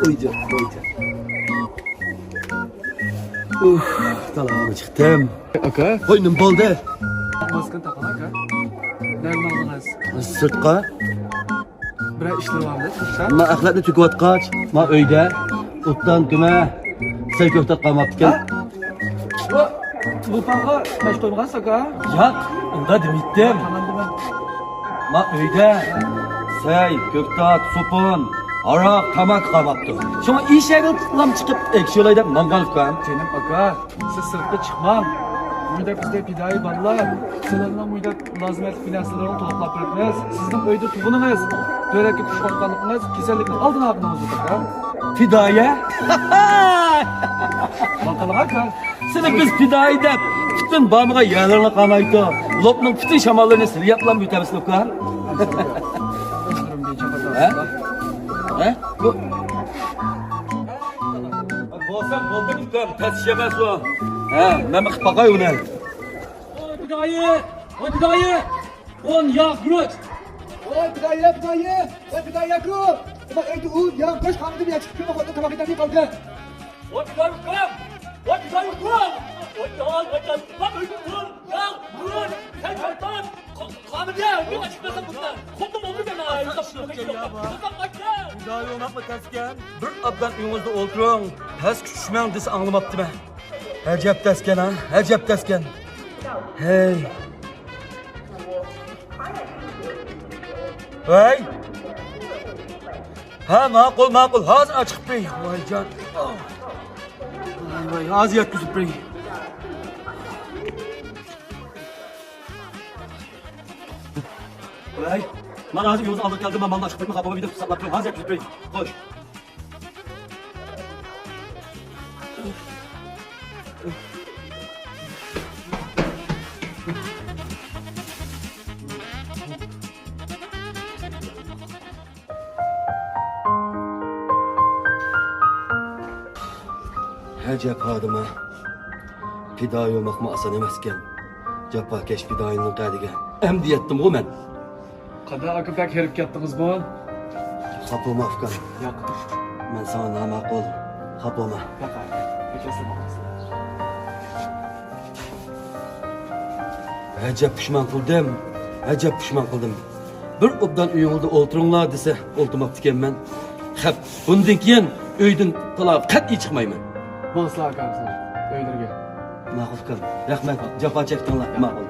Uyca. Talağıma çıktım. Aka, Koynum boldu. maskını takın aka. Nereden aldınız? Sırtka. Bir işleri var mı? Sen? Ma axlatni tüküvatqaç. Ma öyde. Uttan düme. Sen köftet qalmaptı. Bu paha taş koymagan aka. Yak. Onda demittim. Tamam tamam. Ma öyde. Sey, köftet, supun. Arak, tamak qalmaptı. Şuna iş yerden çıkıp ekşi olayda mangalkan. Senin aka, siz sırtta çıkmam. Müydak bizde pidayı ballar. Sınırına müydak lazimet finanslarını tolaklap bırakmaz. Sizin öyde tuğununuz. Dörekli kuşkortkanlıkınız, kesellikle aldın ağabeyiniz aka. Fidaye. Bakalım aka. Seni biz fidayi dep. Bütün bağımığa yağlarına qamaydı. Lopның bütün şamallarını sil yapılan büyütemizsin oka. Özürüm diyeceğim He? aka. He? Bu. Bolsam bolda tutam, ters şemez o. He, ben bakıp bakay ona. Oy pidayı. On yağ brut. Oy pidaya ku. Bak itu yang kos kamu tu dia cakap kau tu kalau kita ni kau tu. What did I come? What did I come? What did I come? Ya, burun, sen çarpan. Kahve ya, bir açıklasın bunlar. Kondum oldu ben ha. Fidayi olmakla tersken. Bir abdan uyumuzda oturun. Ters küçüşmen dese anlamaptı ben. Acep tersken ha, acep tersken. Hey. Hey. Ha makul, hazır açık bey. Vay can. Oh. Vay ağzı yak yüzüp bey. Vay. Ben ağzı yolunu aldık geldim ben malını açık beyimi kapıma bir de fırsatlar bey. Ağzı yak yüzüp bey. Koş. Həcəb hadıma, fidayi olmaq asan emasken, cəbbakeş fidayının qədiga. Əmdi etdim o mən. Kada aka pek herif yattınız bu. Xapılma Afgan, Yok. mən sana namaqol, xapılma. Yok aka. Pekesine bakarsın. Həcəb pişman qıldım. Bir obdan uyumulda olturunlar dese, oltumaptıken mən. Xəp, bundan keyin öydün talağı qat'i çıxmayman. Bosla aka sen. Öylürge. Maqul Afgan, rəhmət, cəfa çəkdinlər, maqul.